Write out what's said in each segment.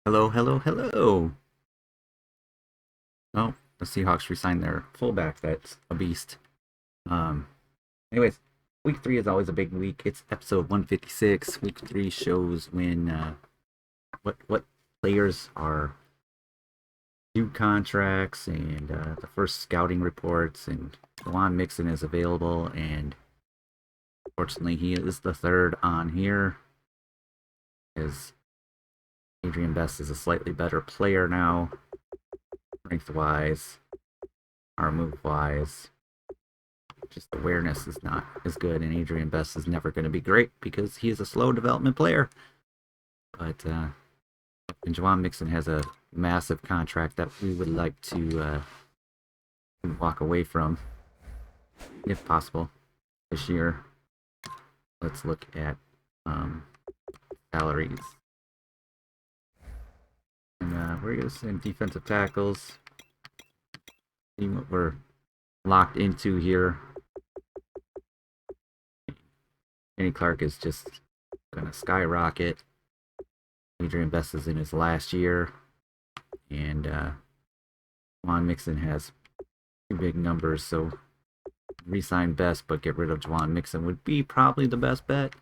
Hello, hello, hello. Oh, the Seahawks re-signed their fullback. That's a beast. Um, anyways, week three is always a big week. It's episode 156. Week three shows when what players are due contracts and the first scouting reports. And Juwan Mixon is available, and fortunately, he is the third on here. As Adrian Best is a slightly better player now, strength wise, arm move wise. Just awareness is not as good, and Adrian Best is never going to be great because he is a slow development player. But and Juwan Mixon has a massive contract that we would like to walk away from, if possible, this year. Let's look at salaries. And we're going to send defensive tackles. See what we're locked into here. Kenny Clark is just going to skyrocket. Adrian Best is in his last year, and Juwan Mixon has two big numbers, so re-sign Best but get rid of Juwan Mixon would be probably the best bet,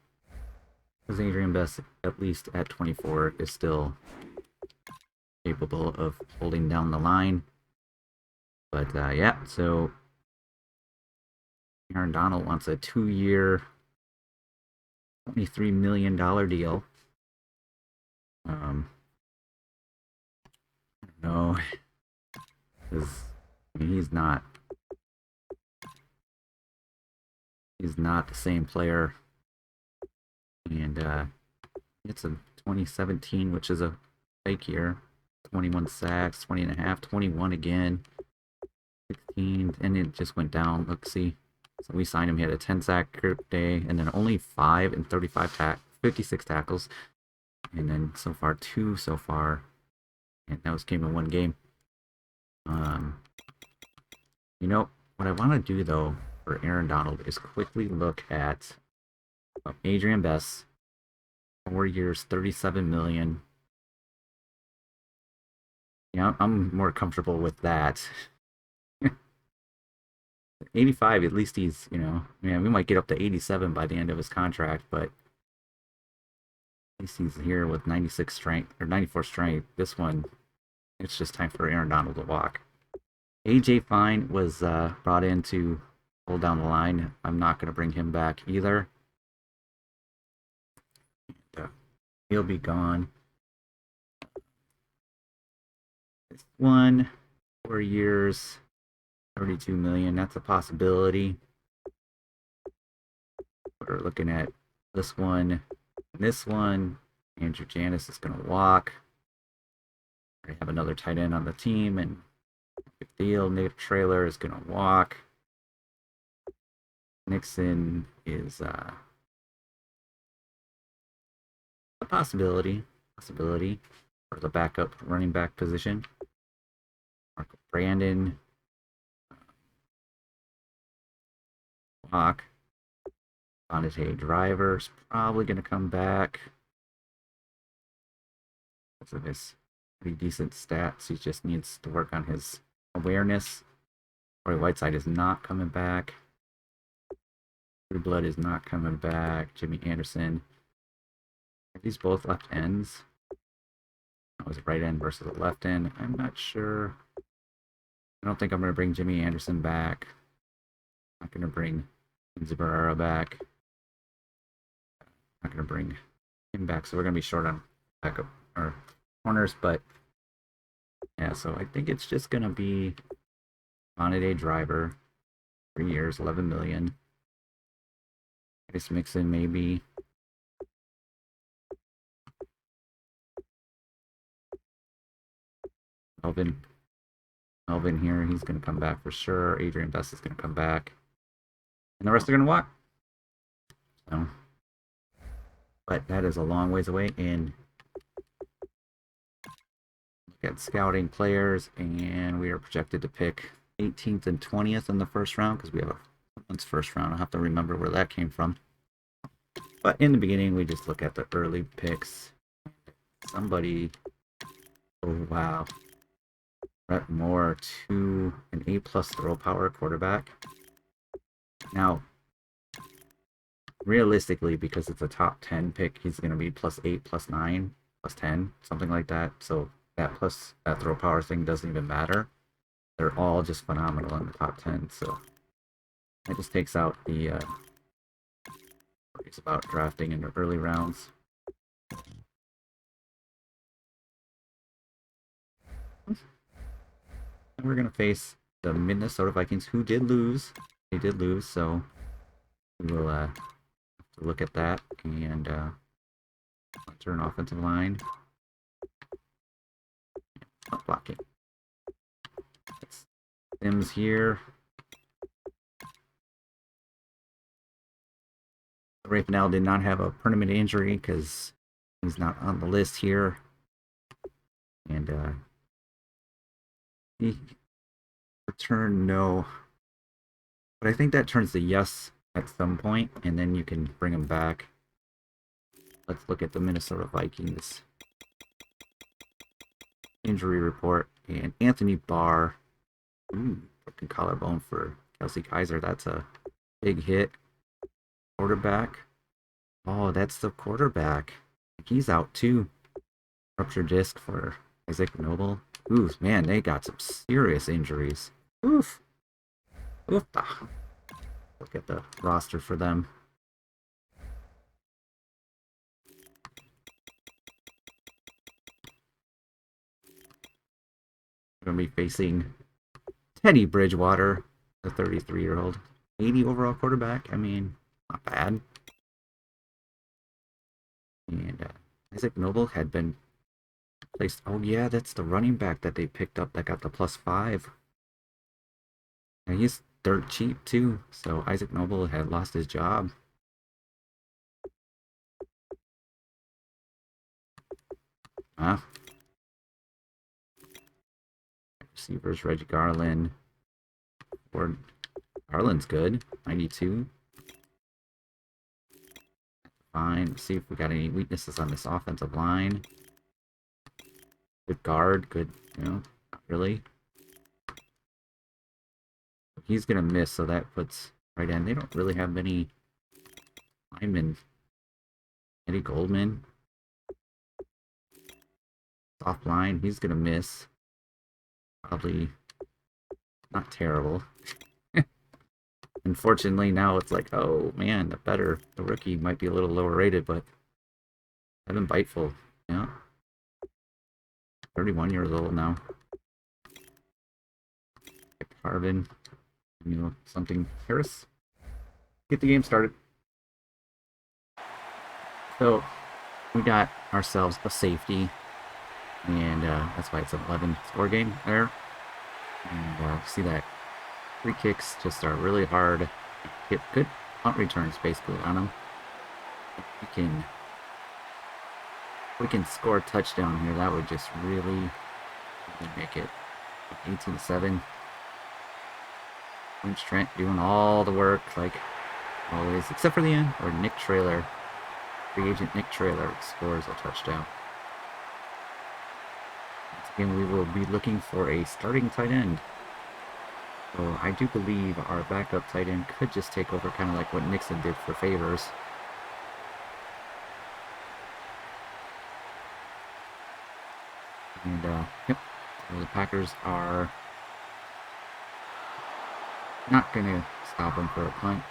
because Adrian Best, at least at 24, is still capable of holding down the line. But yeah, so Aaron Donald wants a 2-year, $23 million deal. I don't know, because he's not the same player. And it's a 2017, which is a fake year. 21 sacks, 20 and a half, 21 again, 16, and it just went down. Let's see. So we signed him. He had a 10 sack day, and then only 5 and 56 tackles, and then so far 2 so far, and those came in one game. You know what I want to do though for Aaron Donald is quickly look at Adrian Best, 4 years, 37 million. Yeah, I'm more comfortable with that. 85, at least he's, we might get up to 87 by the end of his contract, but at least he's here with 96 strength or 94 strength. This one, it's just time for Aaron Donald to walk. AJ Fine was brought in to hold down the line. I'm not going to bring him back either. He'll be gone. This one, 4 years, 32 million. That's a possibility. We're looking at this one. This one, Andrew Janis is going to walk. We have another tight end on the team, and big deal. Nate Trailer is going to walk. Nixon is a possibility for the backup running back position. Marco Brandon, walk. Vontae Driver's probably going to come back because of his pretty decent stats. He just needs to work on his awareness. Corey Whiteside is not coming back. Drew Blood is not coming back. Jimmy Anderson. Are these both left ends? That was a right end versus a left end. I'm not sure. I don't think I'm going to bring Jimmy Anderson back. I'm not going to bring Zabarara back. I'm not going to bring him back, so we're going to be short on backup or corners, but yeah, so I think it's just going to be Vontae Driver, 3 years, 11 million. Just mix in maybe Melvin here. He's going to come back for sure. Adrian Best is going to come back, and the rest are going to walk. So, but that is a long ways away. And look at scouting players, and we are projected to pick 18th and 20th in the first round because we have someone's first round. I'll have to remember where that came from. But in the beginning, we just look at the early picks. Somebody Oh, wow. Brett Moore to an A+ throw power quarterback. Now, realistically, because it's a top 10 pick, he's going to be +8, +9, +10, something like that. So that plus that throw power thing doesn't even matter. They're all just phenomenal in the top 10. So that just takes out the worries about drafting in the early rounds. And we're going to face the Minnesota Vikings, who did lose. They did lose, so we will have to look at that and turn offensive line. Not blocking. It's Sims here. Ray Fennell did not have a permanent injury because he's not on the list here. And he returned no. But I think that turns to yes at some point, and then you can bring him back. Let's look at the Minnesota Vikings injury report. And Anthony Barr, broken collarbone for Kelsey Kaiser. That's a big hit. Quarterback. Oh, that's the quarterback. He's out too. Ruptured disc for Isaac Noble. Oof, man, they got some serious injuries. Oof. Oof. Look at the roster for them. We're going to be facing Teddy Bridgewater, the 33-year-old. 80 overall quarterback. I mean, not bad. And Isaac Noble had been placed. Oh, yeah, that's the running back that they picked up that got the +5. And he's dirt cheap, too. So Isaac Noble had lost his job. Huh? Receivers, Reggie Garland. Or Garland's good. 92. Fine. Let's see if we got any weaknesses on this offensive line. Good guard. Good, not really. He's going to miss, so that puts right end. They don't really have many linemen. Eddie Goldman. Soft line. He's going to miss. Probably not terrible. Unfortunately, now it's like, oh man, the rookie might be a little lower rated, but Evan Biteful, 31 years old now. Harvin, something Harris. Get the game started. So we got ourselves a safety, and that's why it's an 11 score game there. And see that free kicks just are really hard. Hit good punt returns basically on them. We can score a touchdown here. That would just really make it 18-7. Lynch Trent doing all the work like always, except for the end, or Nick Traylor. Free agent Nick Traylor scores a touchdown. Once again, we will be looking for a starting tight end. So I do believe our backup tight end could just take over, kind of like what Nixon did for Favors. And yep, so the Packers are not going to stop him for a punt.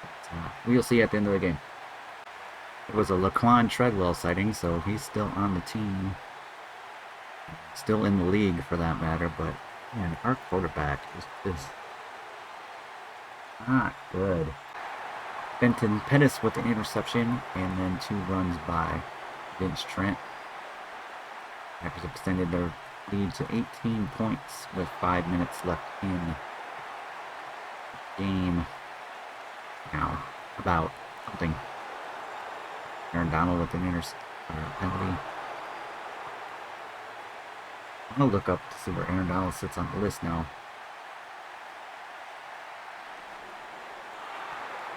But, we'll see at the end of the game. It was a Laquan Treadwell sighting, so he's still on the team. Still in the league, for that matter, but man, our quarterback is not good. Benton Pettis with an interception, and then 2 runs by Vince Trent. Packers extended their lead to 18 points with 5 minutes left in the game. Now, about something. Aaron Donald with an penalty. I'm going to look up to see where Aaron Donald sits on the list now.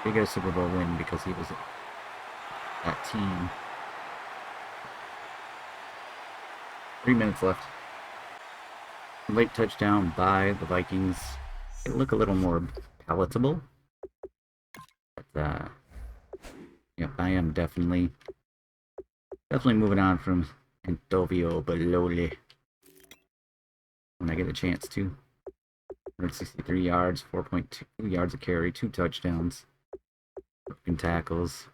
They get a Super Bowl win because he was that team. 3 minutes left. Late touchdown by the Vikings. It look a little more palatable. But, yep, I am definitely moving on from Antovio Baloli when I get a chance to. 163 yards, 4.2 yards a carry, 2 touchdowns, broken tackles.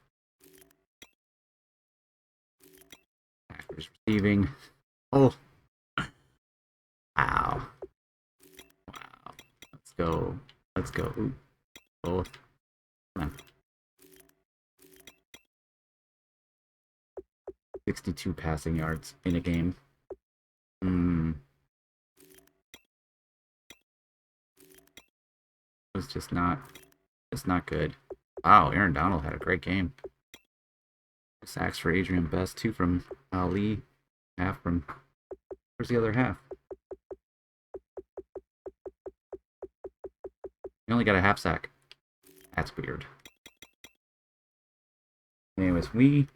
Packers receiving. Oh, wow. Wow. Let's go. Let's go. Ooh. Both. Come on. 62 passing yards in a game. It was just not good. Wow, Aaron Donald had a great game. Sacks for Adrian Best, 2 from Ali, half from. Where's the other half? He only got a half sack. That's weird. Anyways, we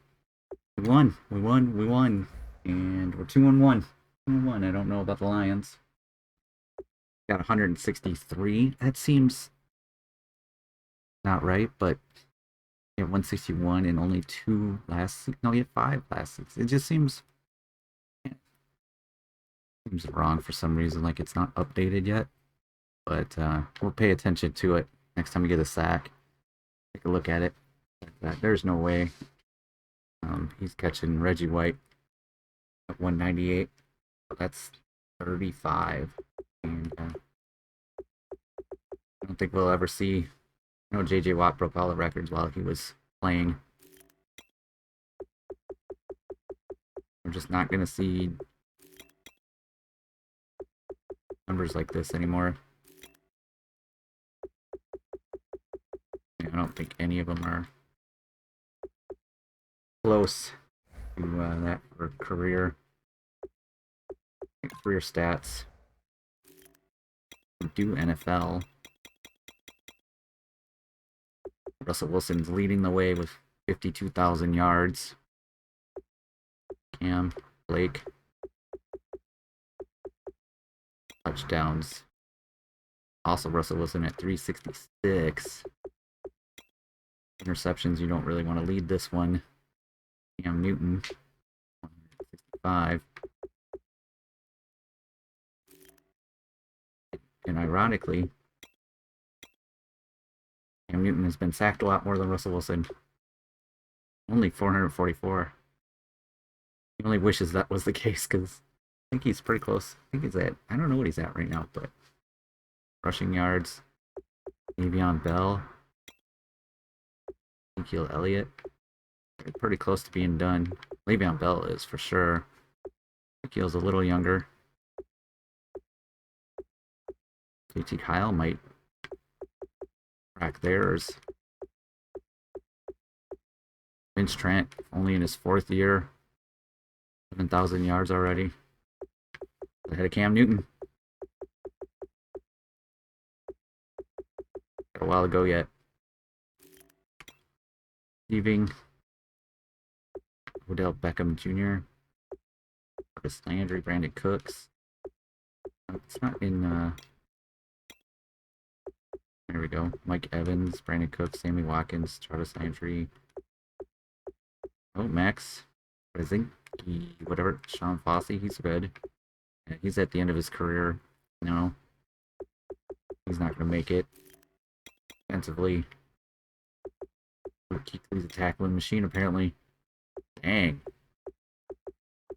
won. We won. And we're 2-1. 2-1. I don't know about the Lions. Got 163. That seems not right, but you have 161 and only 2 last. No, you had 5 last. It just seems wrong for some reason. Like it's not updated yet. But we'll pay attention to it next time we get a sack. Take a look at it. There's no way he's catching Reggie White at 198. That's 35. And I don't think we'll ever see. I know J.J. Watt broke all the records while he was playing. We're just not going to see numbers like this anymore. I don't think any of them are close to that for career stats. Do NFL. Russell Wilson's leading the way with 52,000 yards. Cam, Blake. Touchdowns. Also Russell Wilson at 366. Interceptions, you don't really want to lead this one. Cam Newton, 165. And ironically, Cam Newton has been sacked a lot more than Russell Wilson. Only 444. He only wishes that was the case because I think he's pretty close. I think he's at, I don't know what he's at right now, but rushing yards, Le'Veon Bell, Ezekiel Elliott. They're pretty close to being done. Le'Veon Bell is for sure. Ezekiel's a little younger. JT Kyle might crack theirs. Vince Trent, only in his 4th year. 7,000 yards already. Ahead of Cam Newton. Got a while to go yet. Receiving. Odell Beckham Jr. Chris Landry, Brandon Cooks. It's not in, there we go. Mike Evans, Brandon Cooks, Sammy Watkins, Travis Landry. Oh, Max. I think whatever. Sean Fosse, he's good. Yeah, he's at the end of his career. No. He's not going to make it. Defensively. He's a tackling machine, apparently. Dang.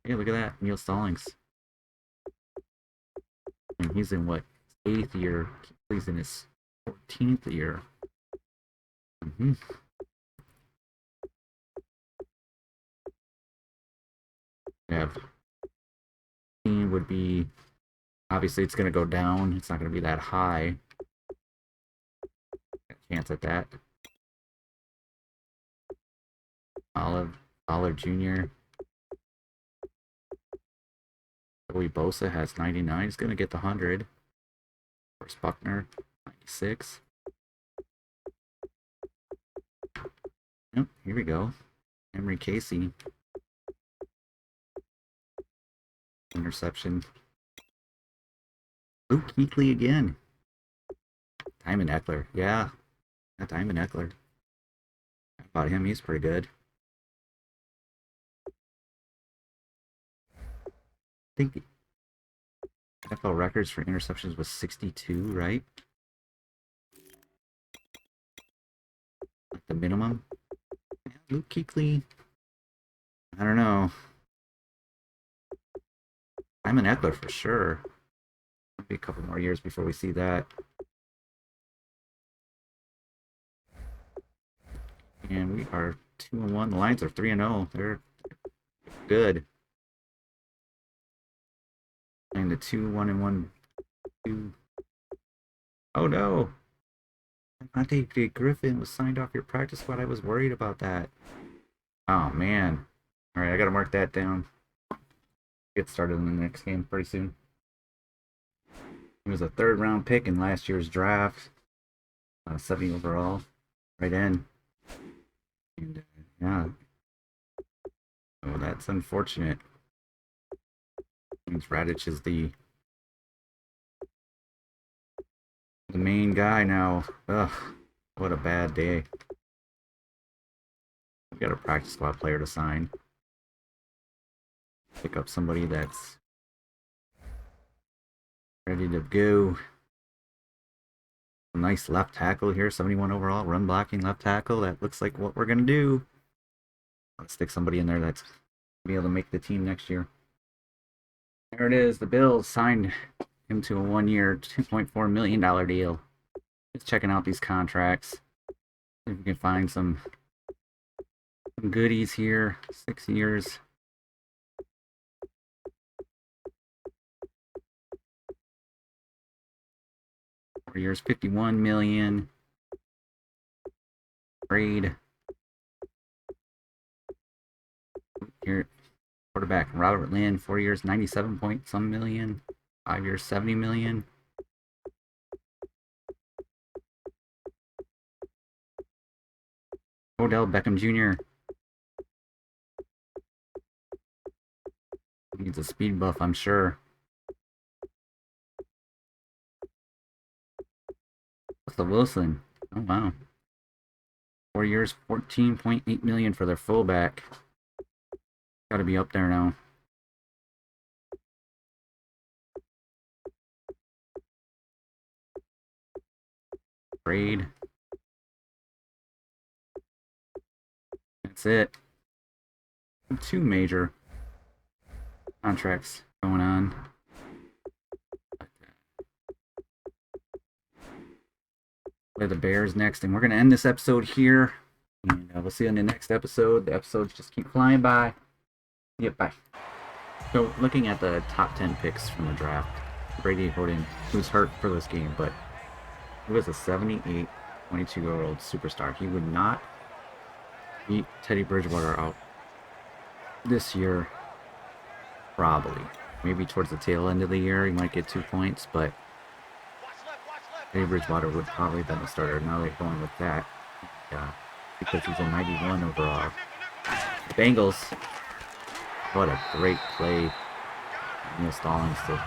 Hey, look at that. Neil Stallings. And he's in what? 8th year. He's in his 14th year. Have team would be obviously it's going to go down. It's not going to be that high. Chance at that. Olive Jr. Joey Bosa has 99. He's going to get the 100. Forrest Buckner, 96. Yep, here we go. Emery Casey. Interception. Luke Kuechly again. Diamond Eckler. Yeah. Not Diamond Eckler. I bought him. He's pretty good. I think NFL records for interceptions was 62, right? Like the minimum. Yeah, Luke Kuechly. I don't know. I'm an Eckler for sure. Maybe a couple more years before we see that. And we are 2-1. The Lions are 3-0. They're good. And the 2-1-1. 2. Oh no! Devontae Griffin was signed off your practice squad. I was worried about that. Oh man. Alright, I gotta mark that down. Get started in the next game pretty soon. He was a 3rd round pick in last year's draft. 70 overall. Right in. And yeah. Oh, that's unfortunate. James Radich is the main guy now. Ugh, what a bad day. We got a practice squad player to sign. Pick up somebody that's ready to go. A nice left tackle here, 71 overall, run blocking left tackle. That looks like what we're gonna do. Let's stick somebody in there that's gonna be able to make the team next year. There it is. The Bills signed him to a 1-year, $2.4 million deal. Just checking out these contracts. See if we can find some goodies here. 6 years. 4 years, $51 million. Trade. Here, quarterback Robert Lynn, 4 years, 97 point some million. 5 years, 70 million. Odell Beckham Jr. Needs a speed buff, I'm sure. Russell Wilson. Oh wow. 4 years, 14.8 million for their fullback. Gotta be up there now. Trade. That's it. 2 major contracts going on. Play the Bears next, and we're gonna end this episode here. And we'll see you in the next episode. The episodes just keep flying by. Yep, bye. So, looking at the top 10 picks from the draft, Brady Hoden, who's hurt for this game, but he was a 78, 22-year-old superstar. He would not beat Teddy Bridgewater out this year, probably. Maybe towards the tail end of the year, he might get 2 points, but Teddy Bridgewater would probably have been the starter. Now they're going with that. Because he's a 91 overall. The Bengals, what a great play. Neil Stallings to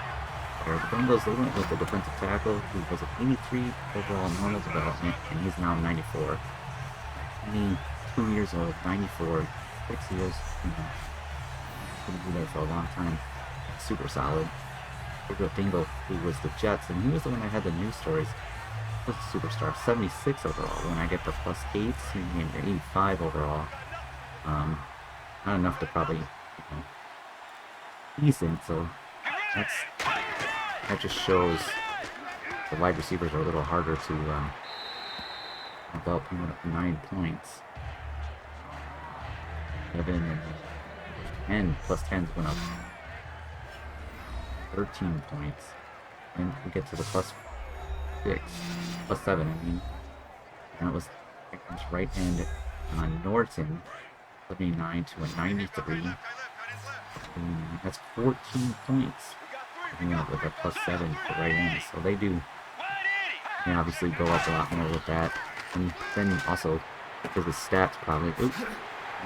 the Bengals, they went with the defensive tackle who was an 83 overall normal development, and he's now 94. 22 years old, 94, 6 years. He's been there for a long time. Super solid. Gabriel Dingle, who was the Jets, and he was the one that had the news stories. He was a superstar, 76 overall. When I get the +8s, he named 85 overall. Not enough to probably, decent. So that just shows the wide receivers are a little harder to develop. He went up 9 points. 11 and 10 +10s went up 13 points. And we get to the +6, +7, I mean. And that was Vikings right end on Norton, 79 to a 93. And that's 14 points. With a +7 for right end. So they do, obviously go up a lot more with that. And then also, because the stats probably, you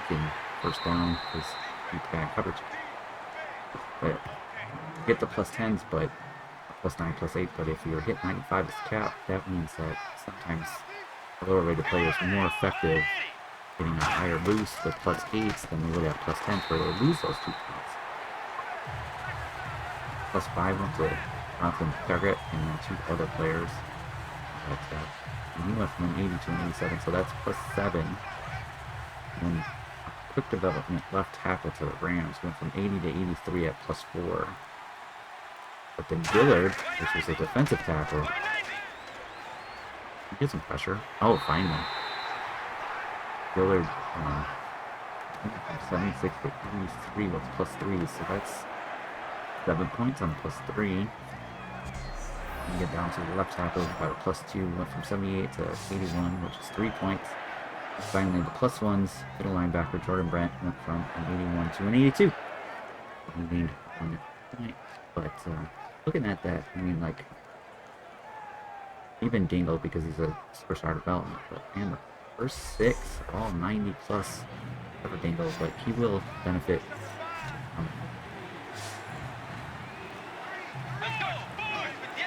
can first down because you bad coverage. But get the plus 10s, but plus 9, plus 8. But if you're hit 95 as cap, that means that sometimes a lower rated player is more effective getting a higher boost with plus 8s than they would have plus 10s, where they lose those 2 points. Plus 5 went to Jonathan Target and then 2 other players. And he went from an 80 to an 87, so that's plus 7. And quick development left tackle to the Rams went from 80 to 83 at plus 4. But then Dillard, which was a defensive tackle, he gets some pressure. Oh, finally. Dillard, from 76 to 83 with plus 3, so that's 7 points on plus 3. You get down to the left tackle, got a plus 2, went from 78 to 81, which is 3 points. Finally, the plus 1s, middle linebacker Jordan Brent went from an 81 to an 82. He gained 1 point, but looking at that, I mean, like, even Dingle, because he's a superstar development, but man, the first 6, all 90 plus for Dingle, but he will benefit.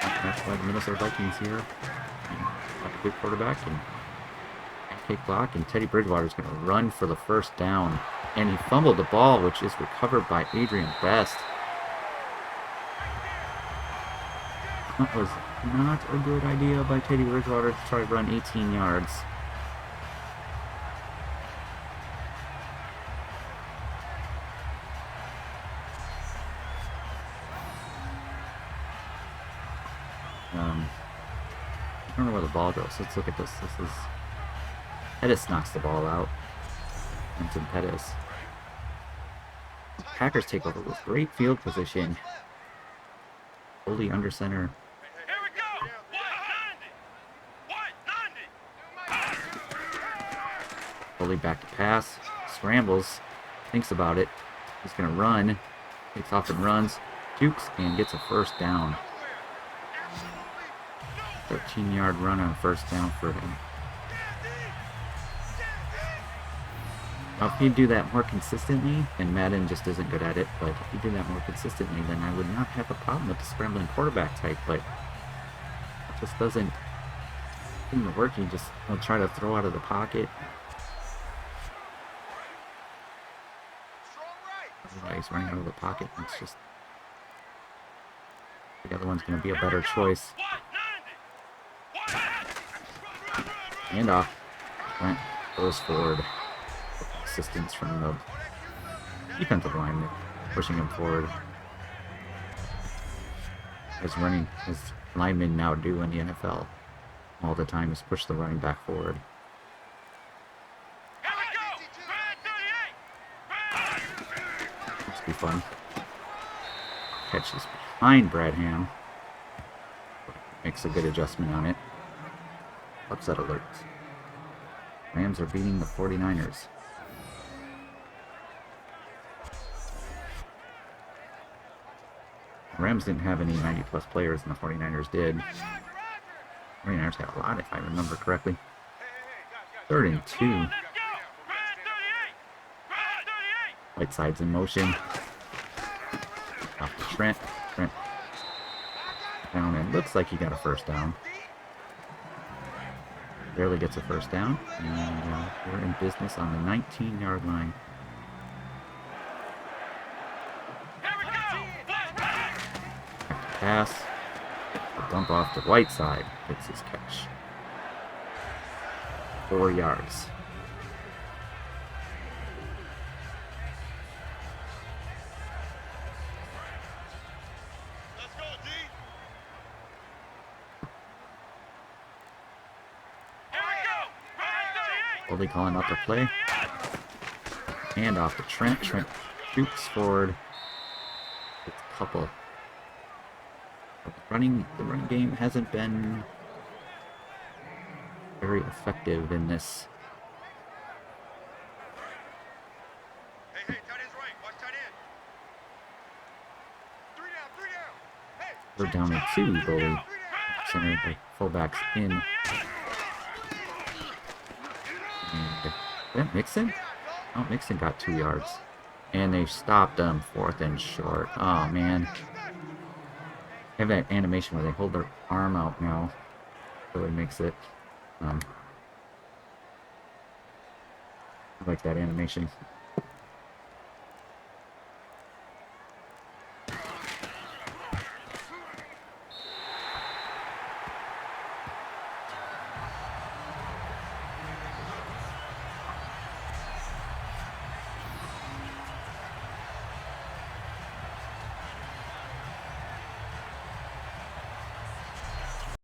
That's why the Minnesota Vikings here have a good quarterback and pancake block, and Teddy Bridgewater is going to run for the first down, and he fumbled the ball, which is recovered by Adrian Best. That was not a good idea by Teddy Bridgewater to try to run 18 yards. I don't know where the ball goes. Let's look at this. This is Pettis knocks the ball out. Vincent Pettis. The Packers take over with great field position. Foley under center. Foley back to pass. Scrambles. Thinks about it. He's going to run. Takes off and runs. Jukes and gets a first down. 13-yard run on first down for him. Now, if you do that more consistently, and Madden just isn't good at it, but if you do that more consistently, then I would not have a problem with the scrambling quarterback type, but it just doesn't seem to work. You just will try to throw out of the pocket. He's running out of the pocket, and it's just the other one's going to be a better choice. And off. Brent goes forward. Assistance from the defensive lineman pushing him forward. As linemen now do in the NFL all the time, is push the running back forward. This will be fun. Catch is behind Bradham. Makes a good adjustment on it. Upset alert. Rams are beating the 49ers. The Rams didn't have any 90-plus players, and the 49ers did. 49ers had a lot, if I remember correctly. 3rd and 2. Whiteside's in motion. Off to Trent. Trent down, and looks like he got a first down. Barely gets a first down, and we're in business on the 19-yard line. Pass. A dump off to Whiteside. Hits his catch. 4 yards. Foley calling out the play. Hand off to Trent. Trent shoots forward. It's a couple. The running game hasn't been very effective in this. We're down to 2 goalie. Center, the fullbacks in. And that Mixon? Oh, Mixon got 2 yards. And they stopped them 4th and short. Oh, man. have that animation where they hold their arm out now. Really makes it. Um, I like that animation.